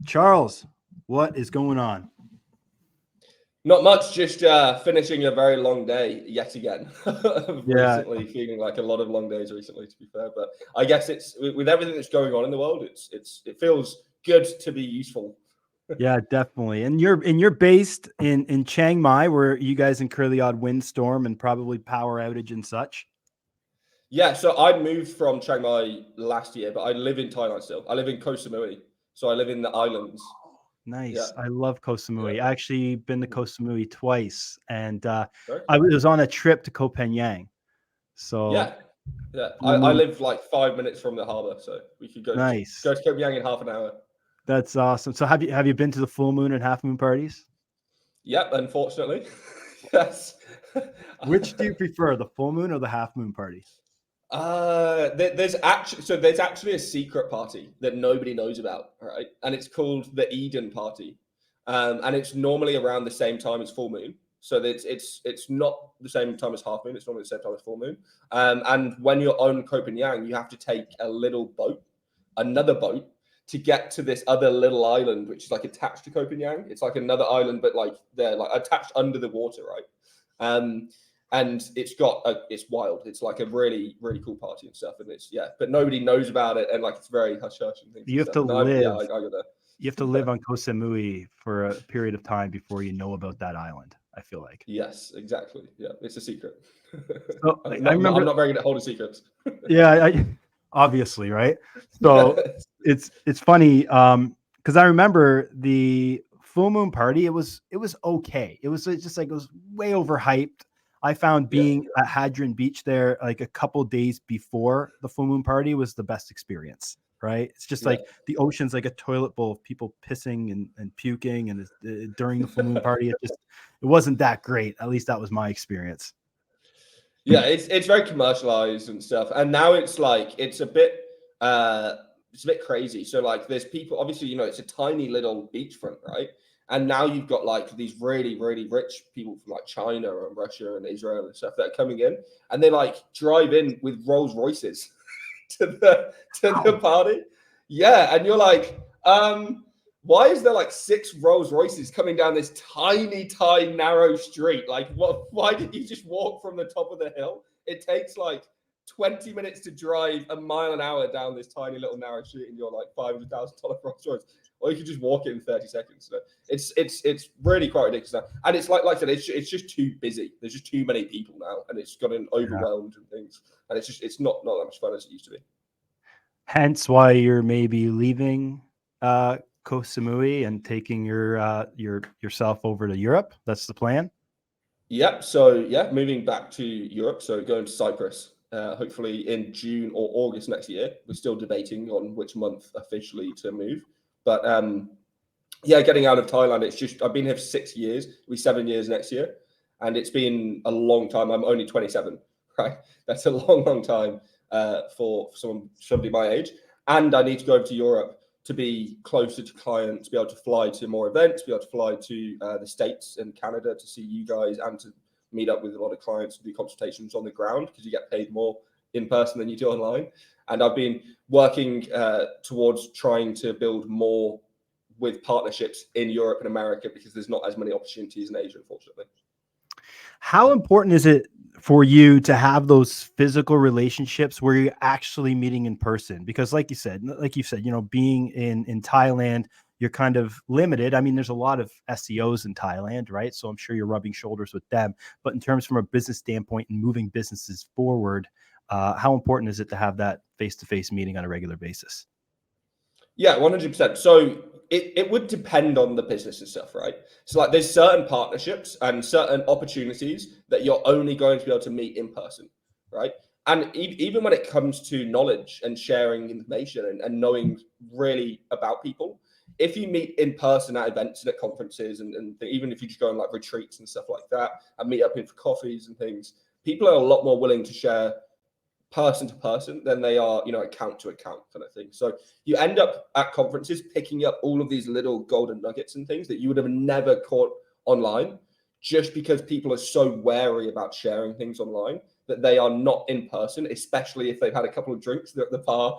Charles, what is going on? Not much, just finishing a very long day yet again. Yeah, Recently, feeling like a lot of long days recently, to be fair. But I guess it's with everything that's going on in the world, it feels good to be useful. yeah, definitely. And you're based in Chiang Mai, where you guys incur the odd windstorm and probably power outage and such. Yeah, so I moved from Chiang Mai last year, but I live in Thailand still. I live in Koh Samui, so I live in the islands. Yeah, Nice. I love Koh yeah, Samui. I actually been to Koh Samui twice, and very I cool. was on a trip to Koh Phangan. So Yeah, yeah. full I moon, live like 5 minutes from the harbour, so we could nice. go to Koh Phangan in half an hour. That's awesome. So have you been to the full moon and half moon parties? Yep, unfortunately, yes. Which do you prefer, the full moon or the half moon party? There's actually a secret party that nobody knows about, right? And it's called the Eden Party, and it's normally around the same time as full moon. So it's not the same time as half moon. It's normally the same time as full moon. And when you're on Copenhagen, you have to take a little boat, another boat, to get to this other little island, which is like attached to Copenhagen. It's like another island, but like they're like attached under the water, right? And it's wild. It's like a really, really cool party and stuff. And but nobody knows about it. And like, it's very hush hush and things You and have stuff. to And live. I go there. You have to live on Koh Samui for a period of time before you know about that island, I feel like. Yes, exactly. Yeah, it's a secret. So I'm I not, remember, I'm not very good at holding secrets. yeah, obviously, right? So it's funny because I remember the full moon party. It was okay. It was just like it was way overhyped. I found Yeah, being at Hadron Beach there like a couple days before the full moon party was the best experience. Right? It's just yeah. like the ocean's like a toilet bowl of people pissing and puking, and during the full moon party, it wasn't that great. At least that was my experience. Yeah, it's very commercialized and stuff. And now it's like uh it's a bit crazy. So like there's people, obviously, it's a tiny little beachfront, right? And now you've got like these really, really rich people from like China and Russia and Israel and stuff that are coming in, and they like drive in with Rolls Royces to the party. Yeah, and you're like, why is there like 6 Rolls Royces coming down this tiny, narrow street? Like, what? Why did you just walk from the top of the hill? It takes like 20 minutes to drive a mile an hour down this tiny little narrow street in your like $500,000 Rolls Royce, or you could just walk it in 30 seconds. So it's really quite ridiculous now, and it's like I said, it's just too busy. There's just too many people now, and it's gotten overwhelmed and things, and it's not that much fun as it used to be. Hence why you're maybe leaving Koh Samui and taking yourself over to Europe. That's the plan. Yep. So moving back to Europe. So going to Cyprus, hopefully in June or August next year. We're still debating on which month officially to move, but getting out of Thailand. It's just I've been here for 6 years. It'll be 7 years next year, and it's been a long time. I'm only 27, right? That's a long time for somebody my age, and I need to go over to Europe to be closer to clients, be able to fly to more events, be able to fly to the States and Canada to see you guys and to meet up with a lot of clients and do consultations on the ground, because you get paid more in person than you do online. And I've been working towards trying to build more with partnerships in Europe and America, because there's not as many opportunities in Asia, unfortunately. How important is it for you to have those physical relationships where you're actually meeting in person? Because like you said, being in Thailand, you're kind of limited. I mean, there's a lot of SEOs in Thailand, right? So I'm sure you're rubbing shoulders with them. But in terms from a business standpoint and moving businesses forward, how important is it to have that face-to-face meeting on a regular basis? Yeah, 100%. So it would depend on the business and stuff, right? So like there's certain partnerships and certain opportunities that you're only going to be able to meet in person, right? And even when it comes to knowledge and sharing information and knowing really about people, if you meet in person at events and at conferences and even if you just go on like retreats and stuff like that and meet up in for coffees and things, people are a lot more willing to share person to person than they are, account to account kind of thing. So you end up at conferences picking up all of these little golden nuggets and things that you would have never caught online, just because people are so wary about sharing things online that they are not in person, especially if they've had a couple of drinks at the bar,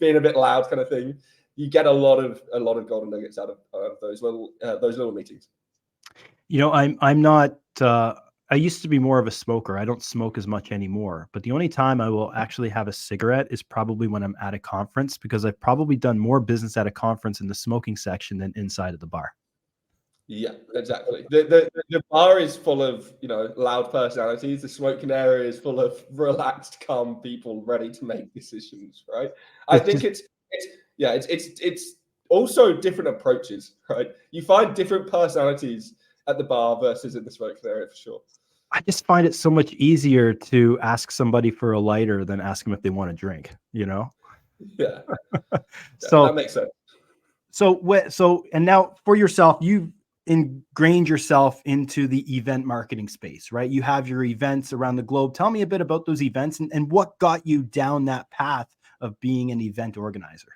being a bit loud kind of thing. you get a lot of golden nuggets out of those little meetings. You know, I'm not. I used to be more of a smoker. I don't smoke as much anymore. But the only time I will actually have a cigarette is probably when I'm at a conference, because I've probably done more business at a conference in the smoking section than inside of the bar. Yeah, exactly. The bar is full of, you know, loud personalities. The smoking area is full of relaxed, calm people ready to make decisions, right? I It's think just, it's also different approaches, right? You find different personalities at the bar versus in the smoking area for sure. I just find it so much easier to ask somebody for a lighter than ask them if they want to drink, you know? Yeah, yeah, So that makes sense. and now for yourself, you've ingrained yourself into the event marketing space, right? You have your events around the globe. Tell me a bit about those events and what got you down that path of being an event organizer.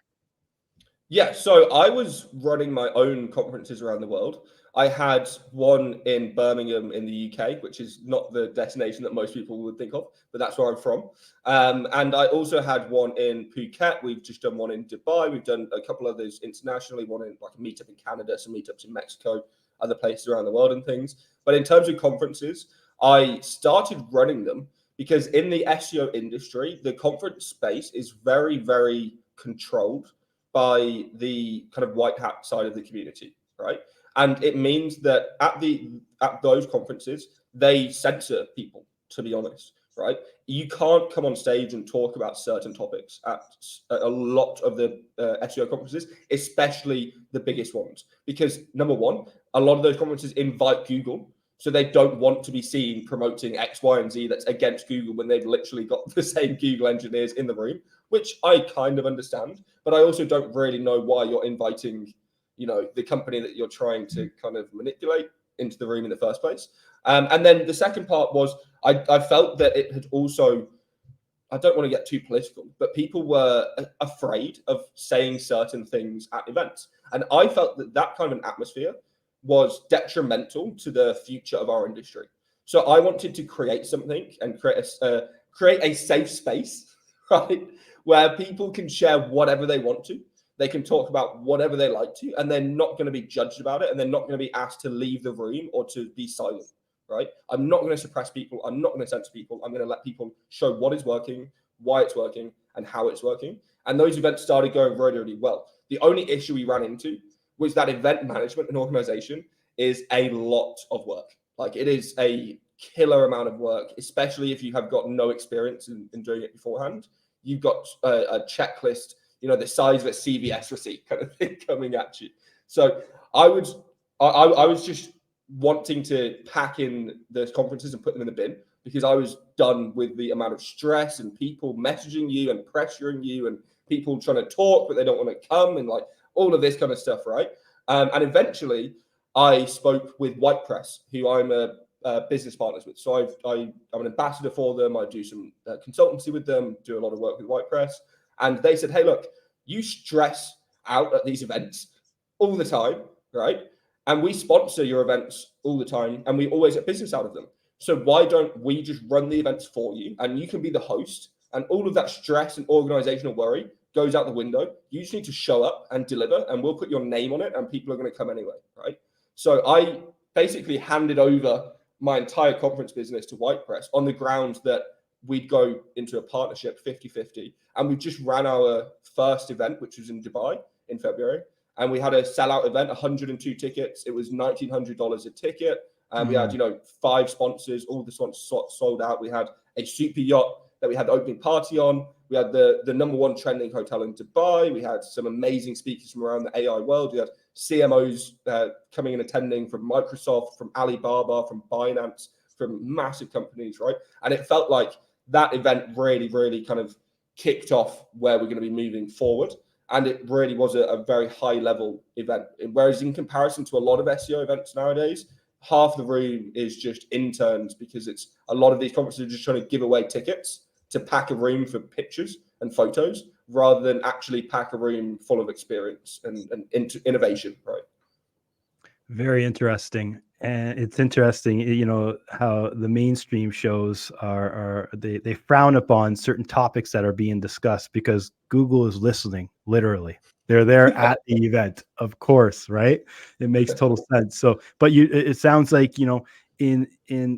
Yeah, so I was running my own conferences around the world. I had one in Birmingham in the UK, which is not the destination that most people would think of, but that's where I'm from. And I also had one in Phuket. We've just done one in Dubai. We've done a couple others internationally, one in like a meetup in Canada, some meetups in Mexico, other places around the world and things. But in terms of conferences, I started running them because in the SEO industry, the conference space is very, very controlled by the kind of white hat side of the community, right? And it means that at those conferences, they censor people, to be honest, right? You can't come on stage and talk about certain topics at a lot of the SEO conferences, especially the biggest ones, because number one, a lot of those conferences invite Google. So they don't want to be seen promoting X, Y, and Z that's against Google when they've literally got the same Google engineers in the room, which I kind of understand, but I also don't really know why you're inviting, you know, the company that you're trying to kind of manipulate into the room in the first place. And then the second part was I felt that it had also, I don't want to get too political, but people were afraid of saying certain things at events. And I felt that that kind of an atmosphere was detrimental to the future of our industry. So I wanted to create something and create a safe space, right, where people can share whatever they want to. They can talk about whatever they like to, and they're not going to be judged about it, and they're not going to be asked to leave the room or to be silent, right? I'm not going to suppress people. I'm not going to censor people. I'm going to let people show what is working, why it's working, and how it's working. And those events started going really, really well. The only issue we ran into was that event management and organization is a lot of work. Like it is a killer amount of work, especially if you have got no experience in doing it beforehand. You've got a checklist, you know, the size of a CVS receipt kind of thing coming at you. So I was just wanting to pack in those conferences and put them in the bin because I was done with the amount of stress and people messaging you and pressuring you and people trying to talk, but they don't want to come and like all of this kind of stuff, right? And eventually I spoke with White Press, who I'm a business partners with. So I'm an ambassador for them. I do some consultancy with them, do a lot of work with White Press. And they said, hey, look, you stress out at these events all the time, right? And we sponsor your events all the time and we always get business out of them. So why don't we just run the events for you and you can be the host and all of that stress and organizational worry goes out the window. You just need to show up and deliver and we'll put your name on it and people are going to come anyway, right? So I basically handed over my entire conference business to White Press on the grounds that we'd go into a partnership 50-50. And we just ran our first event, which was in Dubai in February. And we had a sellout event, 102 tickets. It was $1,900 a ticket. And we had, 5 sponsors. All the sponsors sold out. We had a super yacht that we had the opening party on. We had the number 1 trending hotel in Dubai. We had some amazing speakers from around the AI world. We had CMOs coming and attending from Microsoft, from Alibaba, from Binance, from massive companies, right? And it felt like that event really, really kind of kicked off where we're going to be moving forward. And it really was a very high level event. Whereas in comparison to a lot of SEO events nowadays, half the room is just interns because it's a lot of these conferences are just trying to give away tickets to pack a room for pictures and photos rather than actually pack a room full of experience and innovation, right? Very interesting. And it's interesting, how the mainstream shows they frown upon certain topics that are being discussed because Google is listening, literally. They're there at the event, of course, right? It makes total sense. So, but it sounds like, in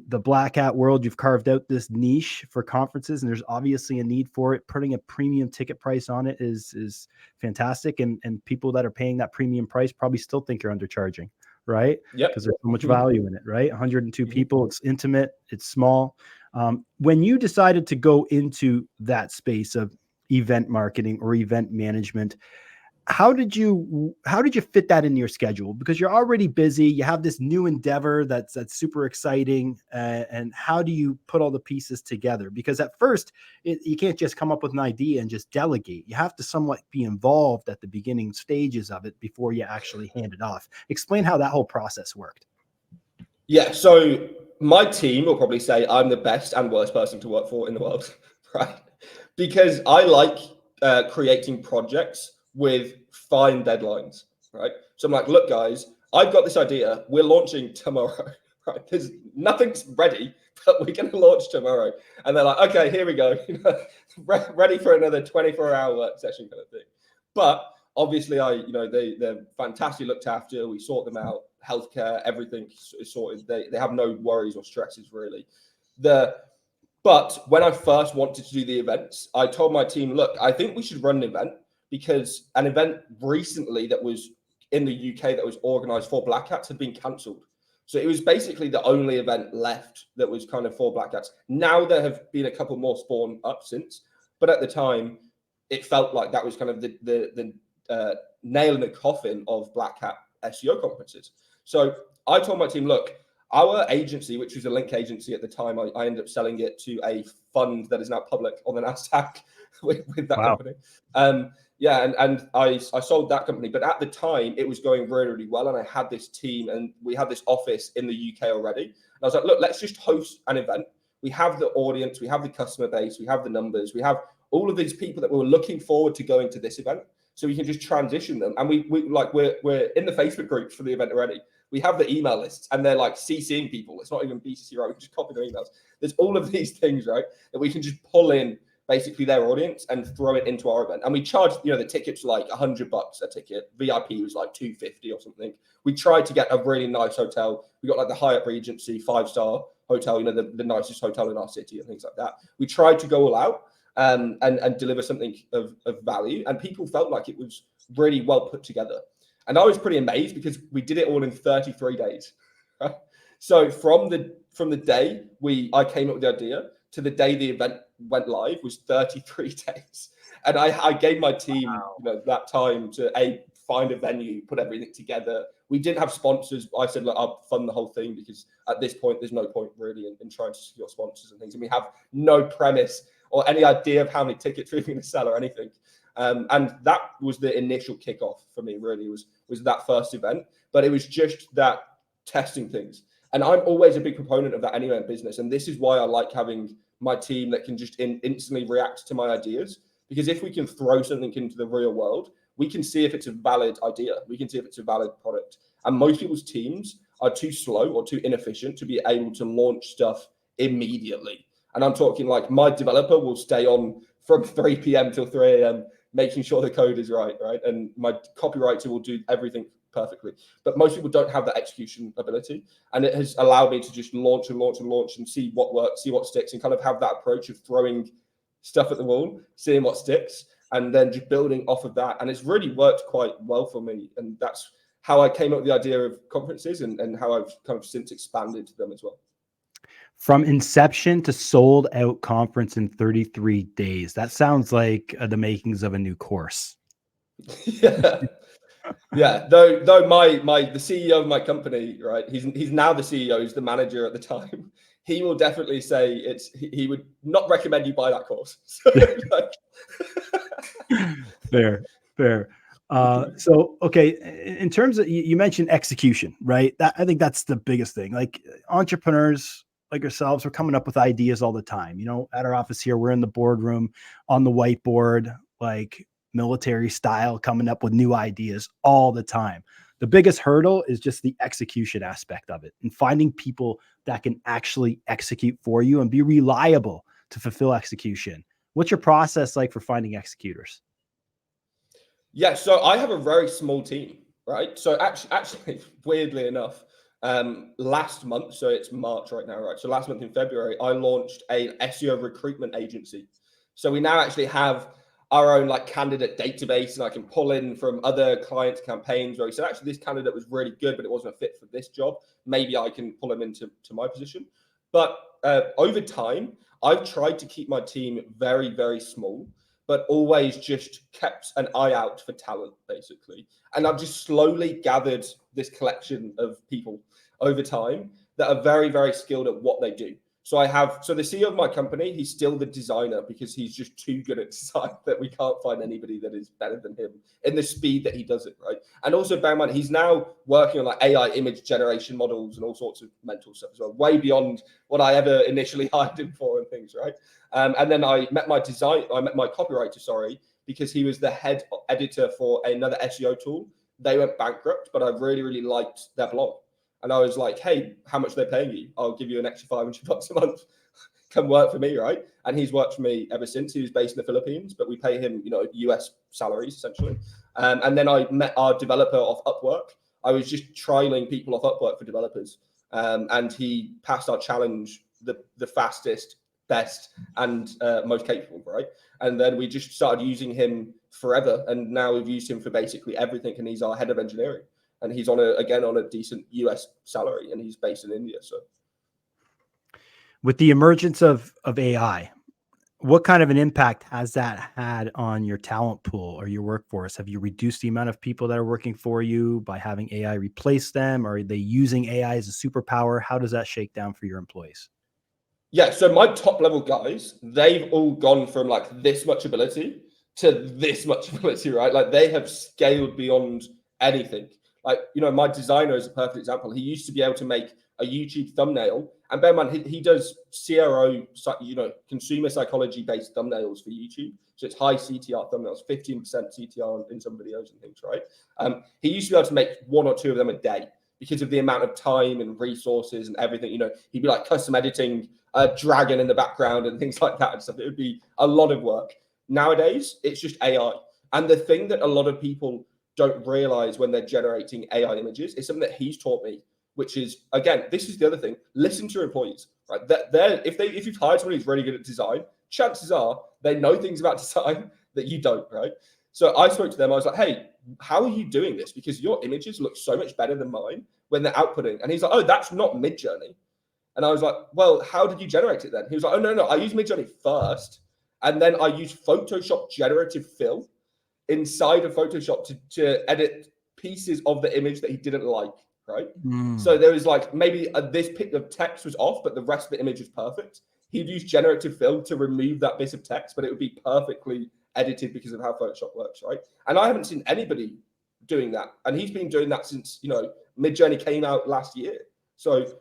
the black hat world, you've carved out this niche for conferences, and there's obviously a need for it. Putting a premium ticket price on it is fantastic. And people that are paying that premium price probably still think you're undercharging, right? Yep. Because there's so much value in it, right? 102 people, it's intimate, it's small. When you decided to go into that space of event marketing or event management, how did you fit that into your schedule? Because you're already busy, you have this new endeavor that's super exciting, and how do you put all the pieces together? Because at first, you can't just come up with an idea and just delegate. You have to somewhat be involved at the beginning stages of it before you actually hand it off. Explain how that whole process worked. Yeah, so my team will probably say I'm the best and worst person to work for in the world, right? Because I like creating projects with fine deadlines, right? So I'm like, look, guys, I've got this idea. We're launching tomorrow, right? There's nothing's ready, but we're going to launch tomorrow. And they're like, okay, here we go, ready for another 24-hour work session kind of thing. But obviously, they're fantastically looked after. We sort them out. Healthcare, everything is sorted. They have no worries or stresses really. But when I first wanted to do the events, I told my team, look, I think we should run an event, because an event recently that was in the UK that was organized for Black Hats had been cancelled. So it was basically the only event left that was kind of for Black Hats. Now there have been a couple more spawned up since, but at the time, it felt like that was kind of the nail in the coffin of Black Hat SEO conferences. So I told my team, look, our agency, which was a link agency at the time, I ended up selling it to a fund that is now public on the NASDAQ with that company. And I sold that company. But at the time, it was going really, really well. And I had this team and we had this office in the UK already. And I was like, look, let's just host an event. We have the audience, we have the customer base, we have the numbers, we have all of these people that were looking forward to going to this event. So we can just transition them. And we're in the Facebook groups for the event already. We have the email lists and they're like CCing people. It's not even BCC, right? We can just copy their emails. There's all of these things, right? That we can just pull in basically their audience and throw it into our event. And we charge, the tickets like $100 a ticket. VIP was like $250 or something. We tried to get a really nice hotel. We got like the Hyatt Regency 5-star hotel, the nicest hotel in our city and things like that. We tried to go all out and deliver something of value. And people felt like it was really well put together. And I was pretty amazed because we did it all in 33 days. Right? So from the day I came up with the idea to the day the event went live was 33 days. And I gave my team that time to find a venue, put everything together. We didn't have sponsors. I said, look, I'll fund the whole thing because at this point, there's no point really in trying to secure sponsors and things. And we have no premise or any idea of how many tickets we're going to sell or anything. And that was the initial kickoff for me, really, was that first event. But it was just that testing things. And I'm always a big proponent of that anyway in business. And this is why I like having my team that can just instantly react to my ideas. Because if we can throw something into the real world, we can see if it's a valid idea. We can see if it's a valid product. And most people's teams are too slow or too inefficient to be able to launch stuff immediately. And I'm talking like my developer will stay on from 3 p.m. till 3 a.m. making sure the code is right? And my copywriter will do everything perfectly. But most people don't have that execution ability. And it has allowed me to just launch and see what works, see what sticks, and kind of have that approach of throwing stuff at the wall, seeing what sticks, and then just building off of that. And it's really worked quite well for me. And that's how I came up with the idea of conferences and how I've kind of since expanded them as well. From inception to sold out conference in 33 days. That sounds like the makings of a new course. Yeah. Yeah, though the CEO of my company, right? He's now the CEO, he's the manager at the time. He will definitely say he would not recommend you buy that course. So, Fair. So, okay, in terms of, you mentioned execution, right? I think that's the biggest thing. Like entrepreneurs like ourselves, we're coming up with ideas all the time. At our office here, we're in the boardroom on the whiteboard, like military style, coming up with new ideas all the time. The biggest hurdle is just the execution aspect of it and finding people that can actually execute for you and be reliable to fulfill execution. What's your process like for finding executors? Yeah, so I have a very small team, right? So actually, weirdly enough, last month, so it's March right now, right? So last month in February, I launched a SEO recruitment agency. So we now actually have our own like candidate database, and I can pull in from other clients' campaigns where we said, actually, this candidate was really good, but it wasn't a fit for this job. Maybe I can pull them into my position. But over time, I've tried to keep my team very, very small, but always just kept an eye out for talent, basically. And I've just slowly gathered this collection of people over time that are very, very skilled at what they do. So the CEO of my company, he's still the designer because he's just too good at design that we can't find anybody that is better than him in the speed that he does it, right? And also bear in mind, he's now working on like AI image generation models and all sorts of mental stuff as well, way beyond what I ever initially hired him for and things, right? And then I met my copywriter, sorry, because he was the head editor for another SEO tool. They went bankrupt, but I really, really liked their blog. And I was like, hey, how much are they paying you? I'll give you an extra $500 a month. Come work for me, right? And he's worked for me ever since. He was based in the Philippines, but we pay him, US salaries essentially. And then I met our developer off Upwork. I was just trialing people off Upwork for developers. And he passed our challenge, the fastest, best, and most capable, right? And then we just started using him forever. And now we've used him for basically everything. And he's our head of engineering. And he's on a decent US salary, and he's based in India. So, With the emergence of AI, what kind of an impact has that had on your talent pool or your workforce? Have you reduced the amount of people that are working for you by having AI replace them? Are they using AI as a superpower? How does that shake down for your employees? yeah. So my top level guys, they've all gone from like this much ability to this much ability, right? Like they have scaled beyond anything. Like, my designer is a perfect example. He used to be able to make a YouTube thumbnail, and bear in mind, he does CRO, consumer psychology based thumbnails for YouTube. So it's high CTR thumbnails, 15% CTR in some videos and things, right? He used to be able to make one or two of them a day because of the amount of time and resources and everything. He'd be like custom editing a dragon in the background and things like that and stuff. It would be a lot of work. Nowadays, it's just AI. And the thing that a lot of people don't realize when they're generating AI images is something that he's taught me, which is, again, this is the other thing. Listen to your employees, right? If you've hired someone who's really good at design, chances are they know things about design that you don't, right? So I spoke to them. I was like, hey, how are you doing this? Because your images look so much better than mine when they're outputting. And he's like, oh, that's not Midjourney. And I was like, well, how did you generate it then? He was like, oh, no, I use Midjourney first. And then I use Photoshop generative fill inside of Photoshop to edit pieces of the image that he didn't like, right? So there was like maybe this bit of text was off, but the rest of the image was perfect. He'd use generative fill to remove that bit of text, but it would be perfectly edited because of how Photoshop works, right? And I haven't seen anybody doing that. And he's been doing that since, Midjourney came out last year. So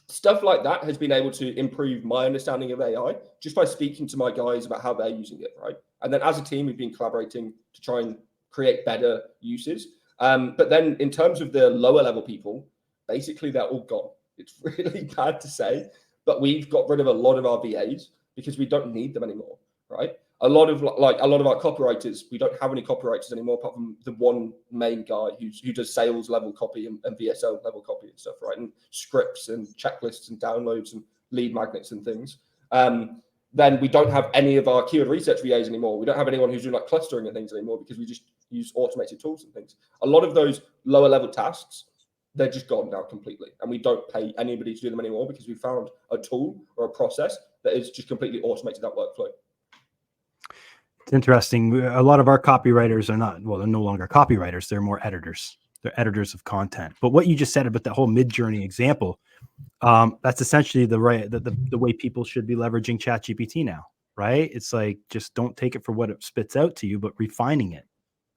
stuff like that has been able to improve my understanding of AI just by speaking to my guys about how they're using it, right? And then as a team, we've been collaborating to try and create better uses. But then in terms of the lower level people, basically they're all gone. It's really bad to say, but we've got rid of a lot of our VAs because we don't need them anymore, right? A lot of our copywriters, we don't have any copywriters anymore apart from the one main guy who does sales level copy and VSL level copy and stuff, right? And scripts and checklists and downloads and lead magnets and things. Then we don't have any of our keyword research VAs anymore. We don't have anyone who's doing like clustering and things anymore because we just use automated tools and things. A lot of those lower level tasks, they're just gone now completely. And we don't pay anybody to do them anymore because we found a tool or a process that is just completely automated that workflow. It's interesting. A lot of our copywriters are not, well, they're no longer copywriters. They're more editors. They're editors of content. But what you just said about that whole Midjourney example, that's essentially the way people should be leveraging ChatGPT now, right? It's like, just don't take it for what it spits out to you, but refining it,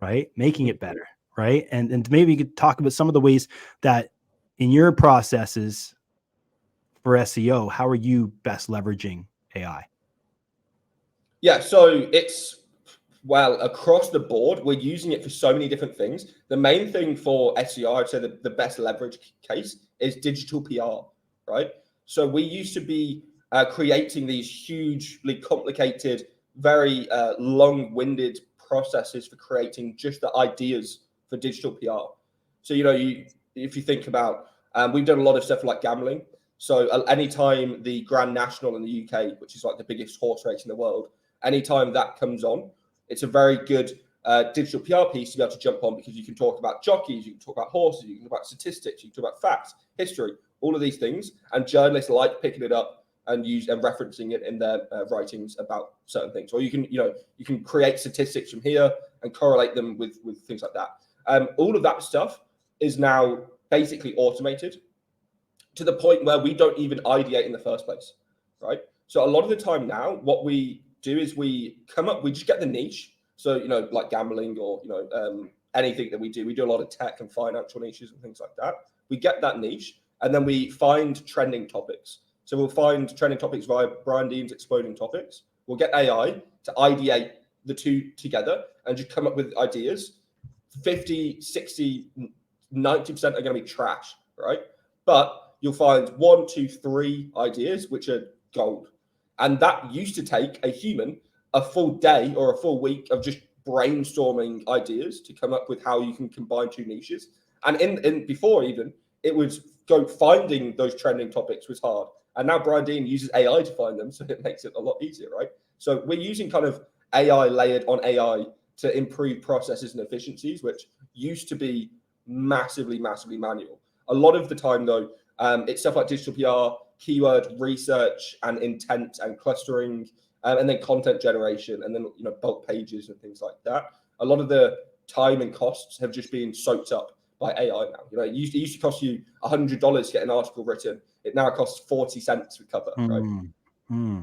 right? Making it better, right? And maybe you could talk about some of the ways that in your processes for SEO, how are you best leveraging AI? Yeah, so it's Well, across the board, we're using it for so many different things. The main thing for SEO, I'd say the best leverage case is digital PR, right? So we used to be creating these hugely complicated, very long-winded processes for creating just the ideas for digital PR. So, if you think about, we've done a lot of stuff like gambling. So anytime the Grand National in the UK, which is like the biggest horse race in the world, anytime that comes on, it's a very good digital PR piece to be able to jump on, because you can talk about jockeys, you can talk about horses, you can talk about statistics, you can talk about facts, history, all of these things. And journalists like picking it up and referencing it in their writings about certain things. Or you can create statistics from here and correlate them with things like that. All of that stuff is now basically automated to the point where we don't even ideate in the first place, right? So a lot of the time now, what we do is we just get the niche. So, like gambling or, anything that we do a lot of tech and financial niches and things like that. We get that niche and then we find trending topics. So we'll find trending topics via Brian Dean's Exploding Topics. We'll get AI to ideate the two together and just come up with ideas. 50, 60, 90% are going to be trash, right? But you'll find 1, 2, 3 ideas which are gold. And that used to take a human a full day or a full week of just brainstorming ideas to come up with how you can combine two niches. And in before even, it was finding those trending topics was hard. And now Brian Dean uses AI to find them, so it makes it a lot easier, right? So we're using kind of AI layered on AI to improve processes and efficiencies, which used to be massively, massively manual. A lot of the time, though, it's stuff like digital PR, keyword research and intent and clustering, and then content generation, and then bulk pages and things like that. A lot of the time and costs have just been soaked up by AI now. It used to cost you $100 to get an article written. It now costs 40 cents with Cuppa, right?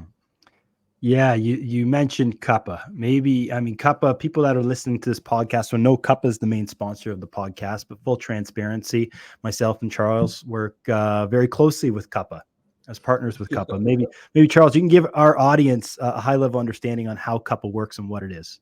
Yeah, you mentioned Cuppa. Cuppa, people that are listening to this podcast will know Cuppa is the main sponsor of the podcast, but full transparency, myself and Charles work very closely with Cuppa as partners with Cuppa. Maybe Charles, you can give our audience a high level understanding on how Cuppa works and what it is.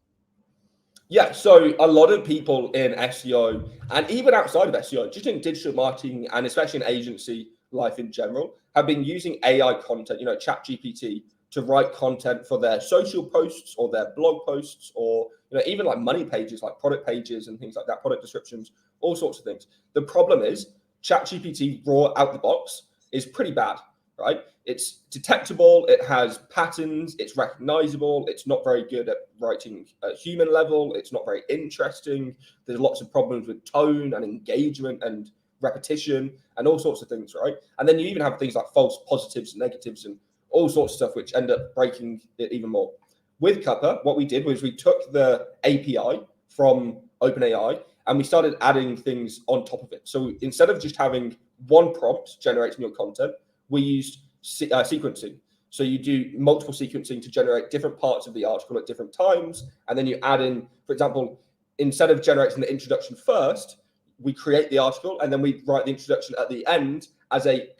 Yeah, so a lot of people in SEO and even outside of SEO, just in digital marketing and especially in agency life in general, have been using AI content, ChatGPT, to write content for their social posts or their blog posts, or even like money pages, like product pages and things like that, product descriptions, all sorts of things. The problem is ChatGPT raw out the box is pretty bad, right? It's detectable, it has patterns, it's recognizable, it's not very good at writing at human level, it's not very interesting, there's lots of problems with tone and engagement and repetition and all sorts of things, right? And then you even have things like false positives and negatives and all sorts of stuff which end up breaking it even more. With Cuppa, what we did was we took the API from OpenAI and we started adding things on top of it. So instead of just having one prompt generating your content, we used sequencing. So you do multiple sequencing to generate different parts of the article at different times. And then you add in, for example, instead of generating the introduction first, we create the article and then we write the introduction at the end as a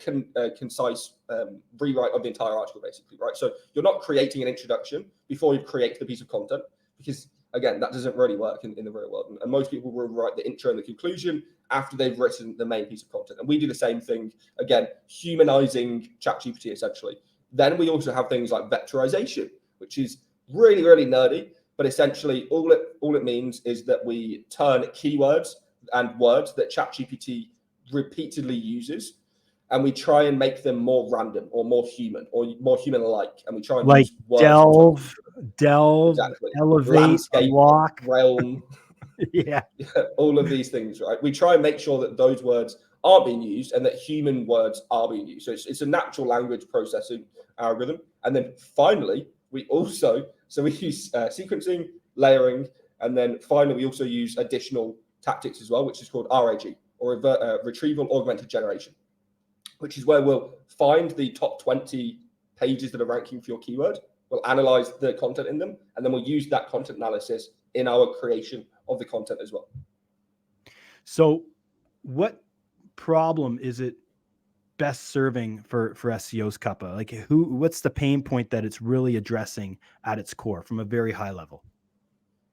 concise rewrite of the entire article, basically, right? So you're not creating an introduction before you create the piece of content, because again, that doesn't really work in the real world. And most people will write the intro and the conclusion after they've written the main piece of content. And we do the same thing, again, humanizing ChatGPT essentially. Then we also have things like vectorization, which is really, really nerdy, but essentially all it means is that we turn keywords and words that ChatGPT repeatedly uses, and we try and make them more random or more human or more human-like. And we try and use words delve, exactly. elevate, Landscape, unlock, realm. yeah, all of these things, right? We try and make sure that those words are being used and that human words are being used. So it's a natural language processing algorithm. And then finally, we use sequencing, layering, and then finally we also use additional tactics as well, which is called RAG, or retrieval augmented generation, which is where we'll find the top 20 pages that are ranking for your keyword. We'll analyze the content in them, and then we'll use that content analysis in our creation of the content as well. So what problem is it best serving for SEO's Cuppa? Like what's the pain point that it's really addressing at its core from a very high level?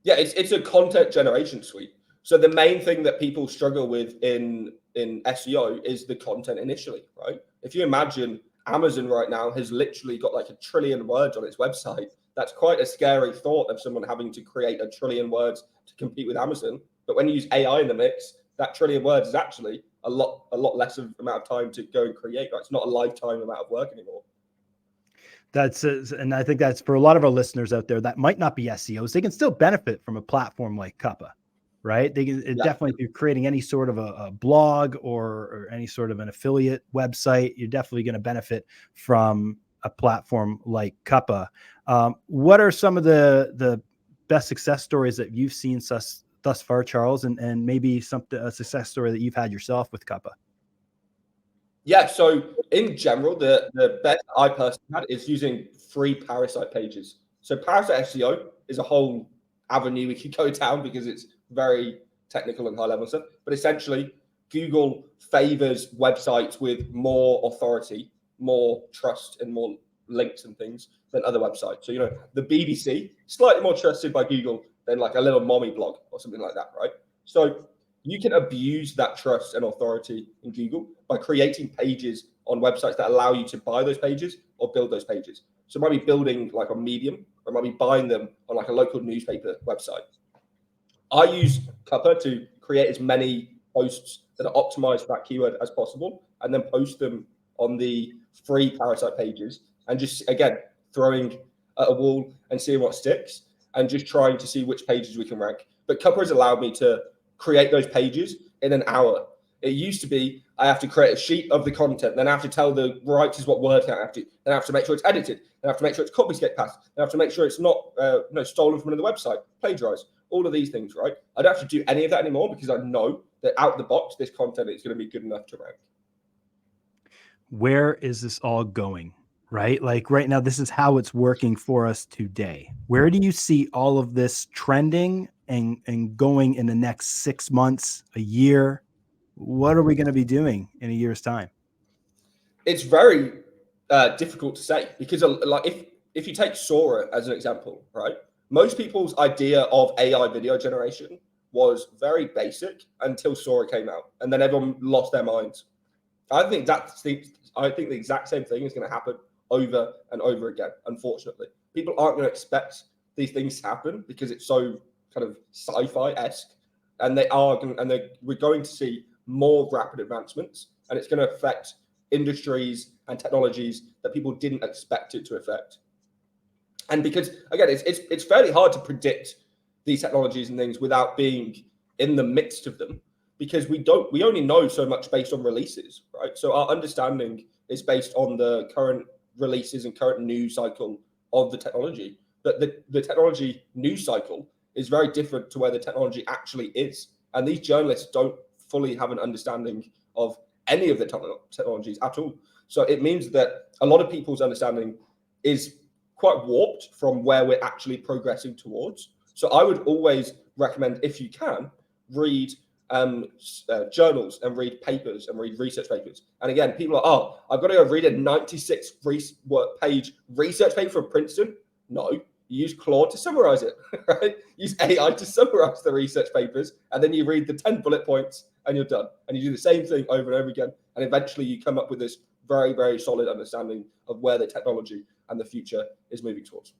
Yeah, it's a content generation suite. So the main thing that people struggle with in SEO is the content initially, right? If you imagine Amazon right now has literally got like 1 trillion words on its website. That's quite a scary thought of someone having to create 1 trillion words to compete with Amazon. But when you use AI in the mix, that 1 trillion words is actually a lot less of amount of time to go and create. Right? It's not a lifetime amount of work anymore. And I think that's for a lot of our listeners out there that might not be SEOs, they can still benefit from a platform like Cuppa, right? They can definitely, if you're creating any sort of a blog or any sort of an affiliate website, you're definitely going to benefit from a platform like Cuppa. What are some of the best success stories that you've seen thus far, Charles, and maybe a success story that you've had yourself with Cuppa? Yeah, so in general, the best I personally had is using free Parasite pages. So Parasite SEO is a whole avenue we could go down because it's very technical and high level stuff. But essentially, Google favors websites with more authority, more trust, and more links and things than other websites. So, the BBC, slightly more trusted by Google than like a little mommy blog or something like that, right? So you can abuse that trust and authority in Google by creating pages on websites that allow you to buy those pages or build those pages. So it might be building like on Medium, or it might be buying them on like a local newspaper website. I use Cuppa to create as many posts that are optimized for that keyword as possible, and then post them on the free Parasite pages, and just again throwing at a wall and seeing what sticks, and just trying to see which pages we can rank. But Cuppa has allowed me to create those pages in an hour. It used to be I have to create a sheet of the content, then I have to tell the writers what word count I have to, then I have to make sure it's edited, then I have to make sure it's copies get passed, then I have to make sure it's not stolen from another website, plagiarized, all of these things, right? I don't have to do any of that anymore because I know that out the box, this content is going to be good enough to rank. Where is this all going? Right? Like right now, this is how it's working for us today. Where do you see all of this trending and going in the next 6 months, a year? What are we going to be doing in a year's time? It's very difficult to say because like if you take Sora as an example, right? Most people's idea of AI video generation was very basic until Sora came out, and then everyone lost their minds. I think the exact same thing is going to happen over and over again. Unfortunately, people aren't going to expect these things to happen because it's so kind of sci-fi-esque, and we're going to see more rapid advancements, and it's going to affect industries and technologies that people didn't expect it to affect. And because again, it's fairly hard to predict these technologies and things without being in the midst of them, because we only know so much based on releases, right? So our understanding is based on the current releases and current news cycle of the technology. But the technology news cycle is very different to where the technology actually is. And these journalists don't fully have an understanding of any of the technologies at all. So it means that a lot of people's understanding is quite warped from where we're actually progressing towards. So I would always recommend, if you can, read journals and read papers and read research papers. And again, people are, oh, I've got to go read a 96-page research paper from Princeton. No, you use Claude to summarize it, right? Use AI to summarize the research papers, and then you read the 10 bullet points and you're done. And you do the same thing over and over again. And eventually you come up with this very, very solid understanding of where the technology and the future is moving towards.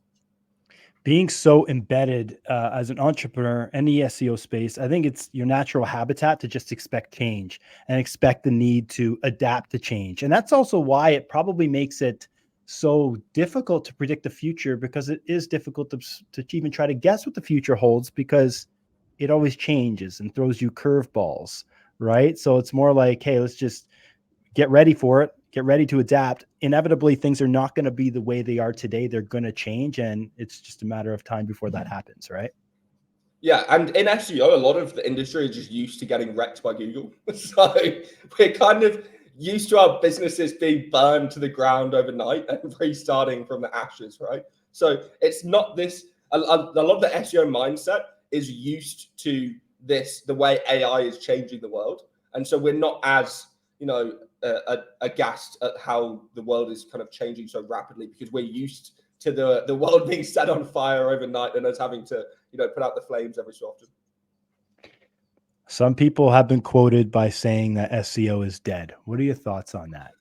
Being so embedded as an entrepreneur in the SEO space, I think it's your natural habitat to just expect change and expect the need to adapt to change. And that's also why it probably makes it so difficult to predict the future, because it is difficult to even try to guess what the future holds, because it always changes and throws you curveballs, right? So it's more like, hey, let's just get ready for it, get ready to adapt. Inevitably, things are not going to be the way they are today. They're going to change, and it's just a matter of time before that happens, right? Yeah, and in SEO, a lot of the industry is just used to getting wrecked by Google. So we're kind of used to our businesses being burned to the ground overnight and restarting from the ashes, right? So it's not this, a lot of the SEO mindset is used to this, the way AI is changing the world. And so we're not as, aghast at how the world is kind of changing so rapidly, because we're used to the world being set on fire overnight and us having to put out the flames every so often. Some people have been quoted by saying that SEO is dead. What are your thoughts on that?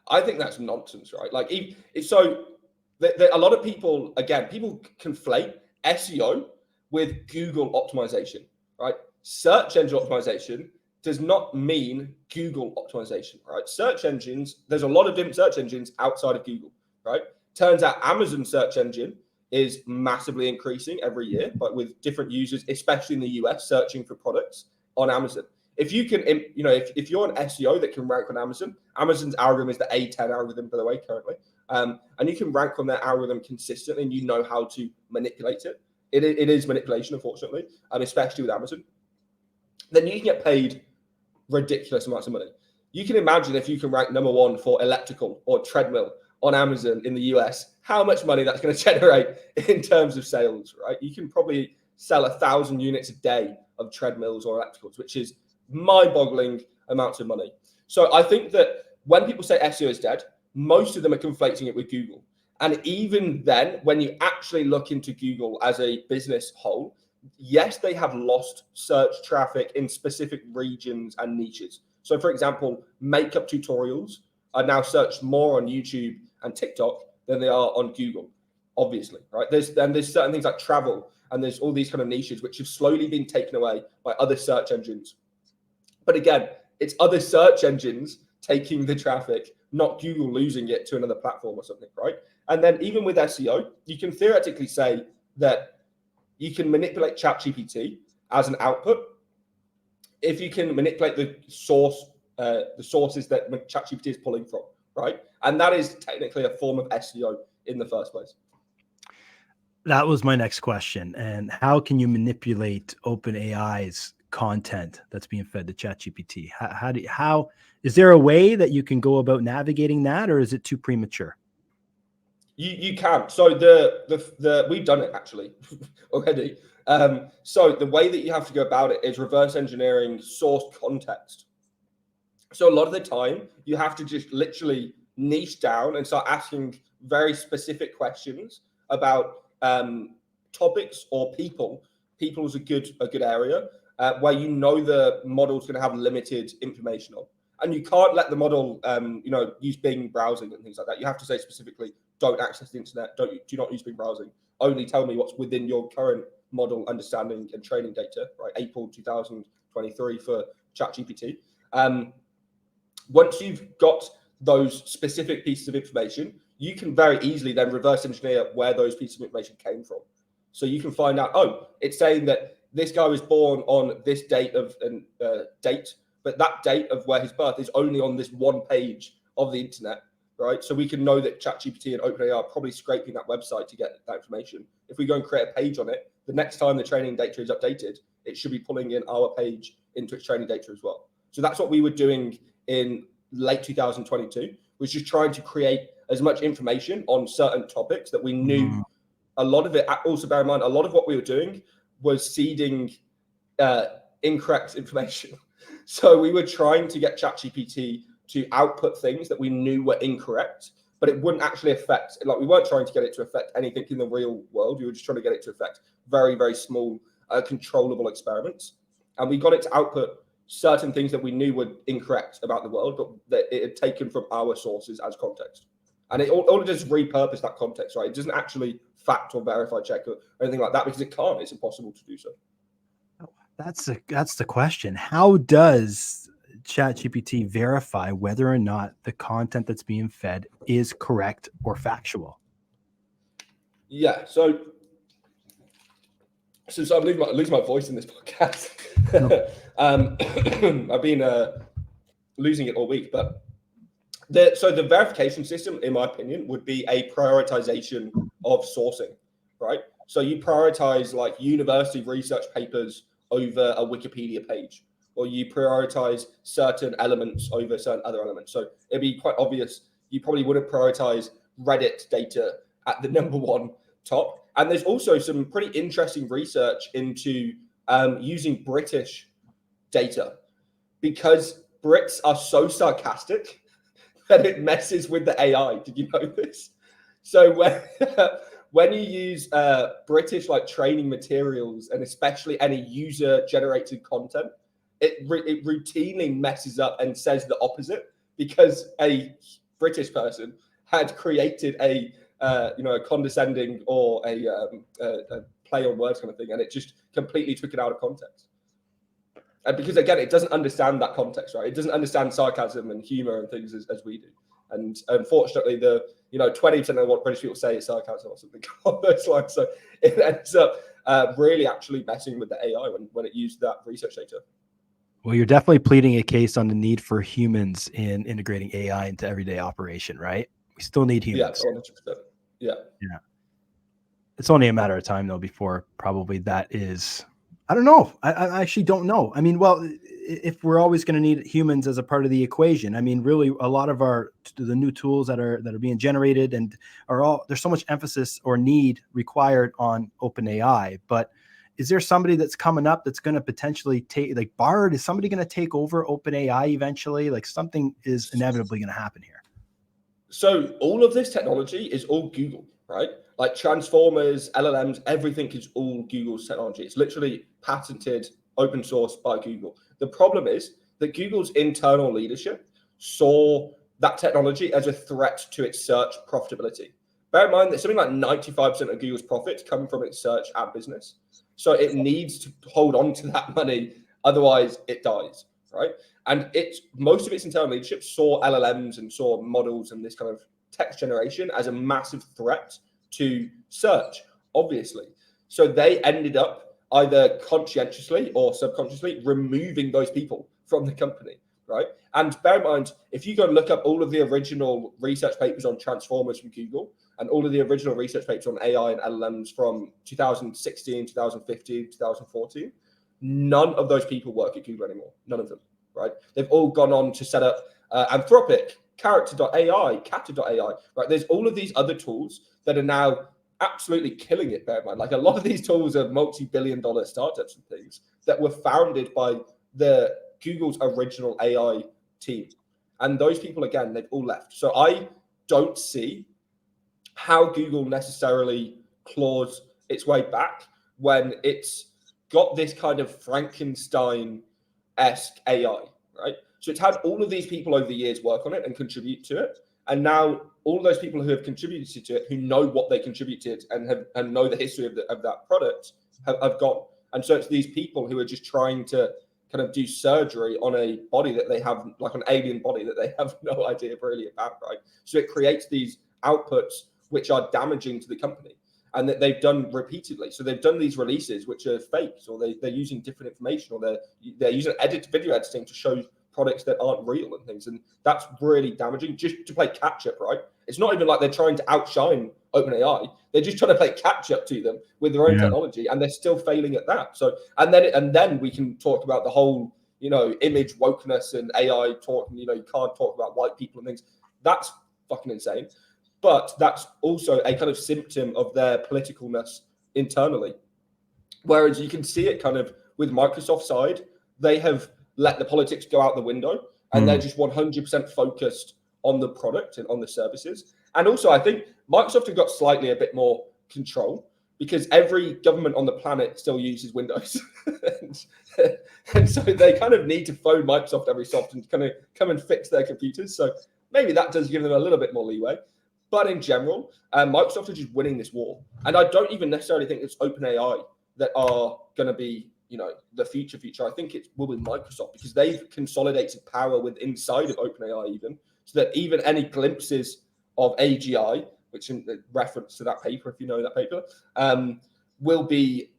I think that's nonsense, right? Like, a lot of people, again, people conflate SEO with Google optimization, right? Search engine optimization does not mean Google optimization, right? Search engines, there's a lot of different search engines outside of Google, right? Turns out Amazon search engine is massively increasing every year, but with different users, especially in the US, searching for products on Amazon. If you can, if you're an SEO that can rank on Amazon, Amazon's algorithm is the A10 algorithm, by the way, currently. And you can rank on their algorithm consistently, and you know how to manipulate it. It is manipulation, unfortunately, especially with Amazon. Then you can get paid ridiculous amounts of money. You can imagine if you can rank number one for electrical or treadmill on Amazon in the US, how much money that's going to generate in terms of sales, right? You can probably sell 1,000 units a day of treadmills or electricals, which is mind-boggling amounts of money. So I think that when people say SEO is dead, most of them are conflating it with Google. And even then, when you actually look into Google as a business whole, yes, they have lost search traffic in specific regions and niches. So for example, makeup tutorials are now searched more on YouTube and TikTok than they are on Google, obviously, right? There's certain things like travel, and there's all these kind of niches which have slowly been taken away by other search engines. But again, it's other search engines taking the traffic, not Google losing it to another platform or something, right? And then even with SEO, you can theoretically say that you can manipulate ChatGPT as an output if you can manipulate the sources that ChatGPT is pulling from, right? And that is technically a form of SEO in the first place. That was my next question. And how can you manipulate OpenAI's content that's being fed to ChatGPT? How is there a way that you can go about navigating that, or is it too premature? You can. So we've done it actually already. So the way that you have to go about it is reverse engineering source context. So a lot of the time you have to just literally niche down and start asking very specific questions about topics or people. People is a good area where the model's going to have limited information on. And you can't let the model, use Bing browsing and things like that. You have to say specifically, don't access the internet. Do not use Bing browsing. Only tell me what's within your current model understanding and training data, right? April 2023 for ChatGPT. Once you've got those specific pieces of information, you can very easily then reverse engineer where those pieces of information came from. So you can find out, it's saying that this guy was born on this date but that date of where his birth is only on this one page of the internet, right? So we can know that ChatGPT and OpenAI are probably scraping that website to get that information. If we go and create a page on it, the next time the training data is updated, it should be pulling in our page into its training data as well. So that's what we were doing in late 2022, was just trying to create as much information on certain topics that we knew a lot of it. Also bear in mind, a lot of what we were doing was seeding incorrect information. So we were trying to get ChatGPT to output things that we knew were incorrect, but it wouldn't actually affect, like we weren't trying to get it to affect anything in the real world. We were just trying to get it to affect very, very small, controllable experiments. And we got it to output certain things that we knew were incorrect about the world, but that it had taken from our sources as context. And all it does is repurpose that context, right? It doesn't actually fact or verify check or anything like that, because it can't. It's impossible to do so. That's the question. How does ChatGPT verify whether or not the content that's being fed is correct or factual? Yeah, so I'm losing my voice in this podcast. I've been losing it all week, but the verification system, in my opinion, would be a prioritization of sourcing, right? So you prioritize like university research papers over a Wikipedia page, or you prioritize certain elements over certain other elements. So it'd be quite obvious you probably wouldn't prioritize Reddit data at the number one top. And there's also some pretty interesting research into using British data, because Brits are so sarcastic that it messes with the AI. Did you know this? So when you use British like training materials and especially any user generated content, it routinely messes up and says the opposite because a British person had created a condescending or a play on words kind of thing, and it just completely took it out of context. And because again, it doesn't understand that context, right? It doesn't understand sarcasm and humor and things as we do. And unfortunately, 20% of what British people say is sarcasm or something on those lines. So it ends up really actually messing with the AI when it used that research data. Well, you're definitely pleading a case on the need for humans in integrating AI into everyday operation, right? We still need humans. Yeah, 100%. Yeah. It's only a matter of time, though, before probably that is, I don't know. I actually don't know. I mean, well, if we're always going to need humans as a part of the equation, I mean, really a lot of the new tools that are being generated and there's so much emphasis or need required on OpenAI, but is there somebody that's coming up that's going to potentially take, like Bard, is somebody going to take over OpenAI eventually? Like something is inevitably going to happen here. So all of this technology is all Google, right? Like transformers, LLMs, everything is all Google's technology. It's literally patented, open source by Google. The problem is that Google's internal leadership saw that technology as a threat to its search profitability. Bear in mind that something like 95% of Google's profits come from its search ad business. So it needs to hold on to that money, otherwise it dies, right? And most of its internal leadership saw LLMs and saw models and this kind of text generation as a massive threat to search, obviously. So they ended up either conscientiously or subconsciously removing those people from the company, right? And bear in mind, if you go and look up all of the original research papers on transformers from Google and all of the original research papers on AI and LLMs from 2016, 2015, 2014, none of those people work at Google anymore. None of them, right? They've all gone on to set up Anthropic, Character.ai, Kata.ai, right? There's all of these other tools that are now absolutely killing it, bear in mind. Like a lot of these tools are multi-billion-dollar startups and things that were founded by the Google's original AI team. And those people, again, they've all left. So I don't see how Google necessarily claws its way back when it's got this kind of Frankenstein-esque AI, right? So it's had all of these people over the years work on it and contribute to it. And now all those people who have contributed to it, who know what they contributed and know the history of that product, have gone. And so it's these people who are just trying to kind of do surgery on a body that they have, like an alien body that they have no idea really about, right? So it creates these outputs which are damaging to the company and that they've done repeatedly. So they've done these releases which are fakes, or they're using different information, or they're using video editing to show products that aren't real and things. And that's really damaging, just to play catch up, right? It's not even like they're trying to outshine OpenAI. They're just trying to play catch up to them with their own technology, and they're still failing at that. So, and then we can talk about the whole, image wokeness and AI talk, and, you can't talk about white people and things. That's fucking insane. But that's also a kind of symptom of their politicalness internally. Whereas you can see it kind of with Microsoft's side, they have let the politics go out the window, and they're just 100% focused on the product and on the services. And also, I think Microsoft have got slightly a bit more control because every government on the planet still uses Windows. and so they kind of need to phone Microsoft every so often to kind of come and fix their computers. So maybe that does give them a little bit more leeway. But in general, Microsoft are just winning this war. And I don't even necessarily think it's OpenAI that are going to be, the future. I think it will be Microsoft, because they've consolidated power with inside of OpenAI even, so that even any glimpses of AGI, which in reference to that paper, if you know that paper, will be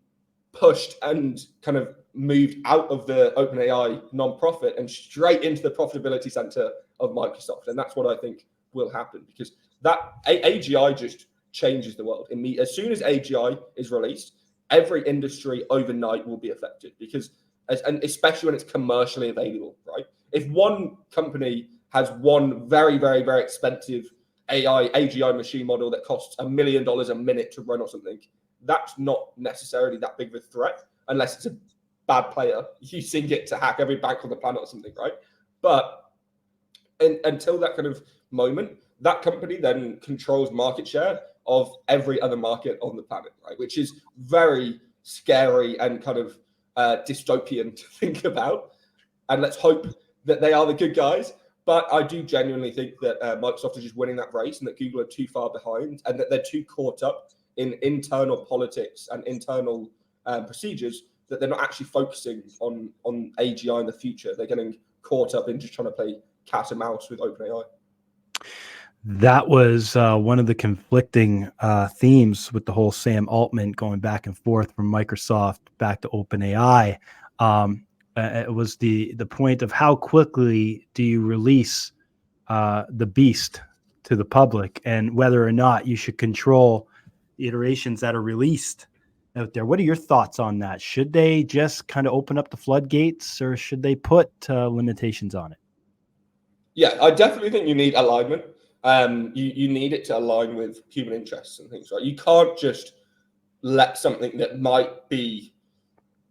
pushed and kind of moved out of the OpenAI non-profit and straight into the profitability center of Microsoft. And that's what I think will happen, because that AGI just changes the world. As soon as AGI is released, every industry overnight will be affected, because, and especially when it's commercially available, right? If one company has one very, very, very expensive AGI machine model that costs $1 million a minute to run or something, that's not necessarily that big of a threat unless it's a bad player using it to hack every bank on the planet or something, right? But until that kind of moment, that company then controls market share of every other market on the planet, right? Which is very scary and kind of dystopian to think about. And let's hope that they are the good guys. But I do genuinely think that Microsoft is just winning that race, and that Google are too far behind, and that they're too caught up in internal politics and internal procedures, that they're not actually focusing on AGI in the future. They're getting caught up in just trying to play cat and mouse with OpenAI. That was one of the conflicting themes with the whole Sam Altman going back and forth from Microsoft back to OpenAI. It was the point of how quickly do you release the beast to the public, and whether or not you should control the iterations that are released out there. What are your thoughts on that? Should they just kind of open up the floodgates, or should they put limitations on it? Yeah, I definitely think you need alignment. You need it to align with human interests and things, right? You can't just let something that might be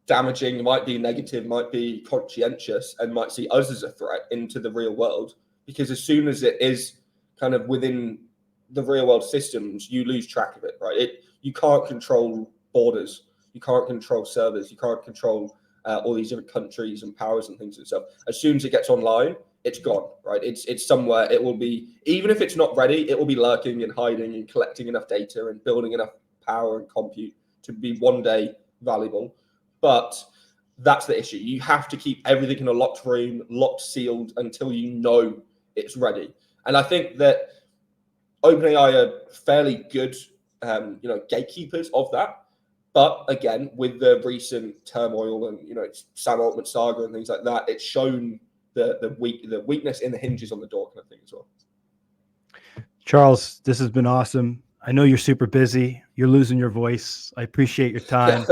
damaging, might be negative, might be conscientious, and might see us as a threat into the real world. Because as soon as it is kind of within the real world systems, you lose track of it, right? You can't control borders, you can't control servers, you can't control all these different countries and powers and things and stuff. As soon as it gets online, it's gone, right? It's somewhere. It will be, even if it's not ready, it will be lurking and hiding and collecting enough data and building enough power and compute to be one day valuable. But that's the issue. You have to keep everything in a locked room, locked, sealed, until you know it's ready. And I think that OpenAI are fairly good, gatekeepers of that. But again, with the recent turmoil and Sam Altman saga and things like that, it's shown the weakness in the hinges on the door, kind of thing as well. Charles, this has been awesome. I know you're super busy. You're losing your voice. I appreciate your time.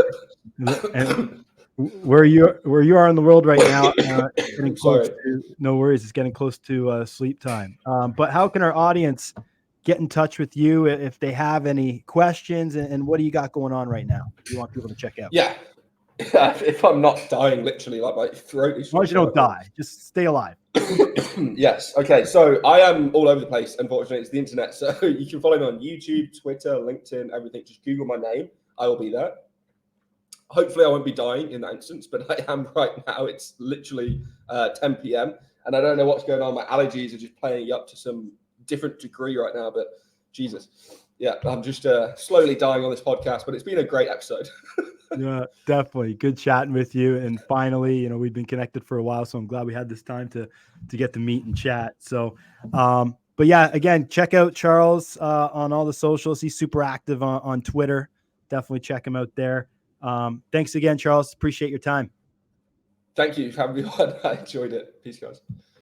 And where you are in the world right now, getting close to, no worries, it's getting close to sleep time. But how can our audience get in touch with you if they have any questions, and what do you got going on right now if you want people to check out? Yeah. If I'm not dying, literally, like my throat is. As long as you don't die, just stay alive. Yes. Okay. So I am all over the place. Unfortunately, it's the internet. So you can follow me on YouTube, Twitter, LinkedIn, everything. Just Google my name. I will be there. Hopefully, I won't be dying in that instance, but I am right now. It's literally 10 p.m. and I don't know what's going on. My allergies are just playing up to some different degree right now. But Jesus, yeah, I'm just slowly dying on this podcast. But it's been a great episode. Yeah, definitely. Good chatting with you. And finally, we've been connected for a while, so I'm glad we had this time to get to meet and chat. So, but yeah, again, check out Charles on all the socials. He's super active on Twitter. Definitely check him out there. Thanks again, Charles. Appreciate your time. Thank you for having me on. I enjoyed it. Peace, guys.